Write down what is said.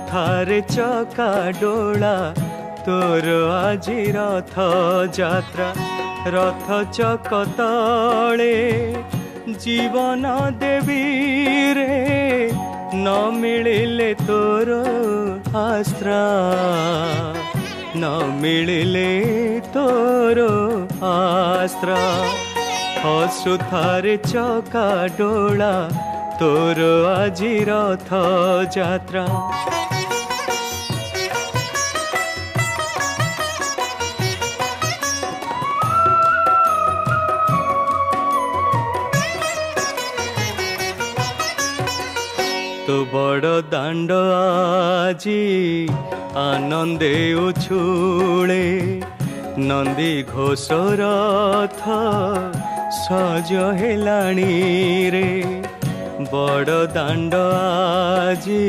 थारे चका डोला तोर आजी रथ यात्रा रथ चक तले जीवन देवी रे न मिलिले तोर आश्रा न मिलिले तोर आश्रा हसु थारे चका डोला तोर आजी रथ यात्रा तो बड़ दांड आजी आनंदे उछुले नंदी घोष रथ सज हेलाणी रे बड़ दांड आजी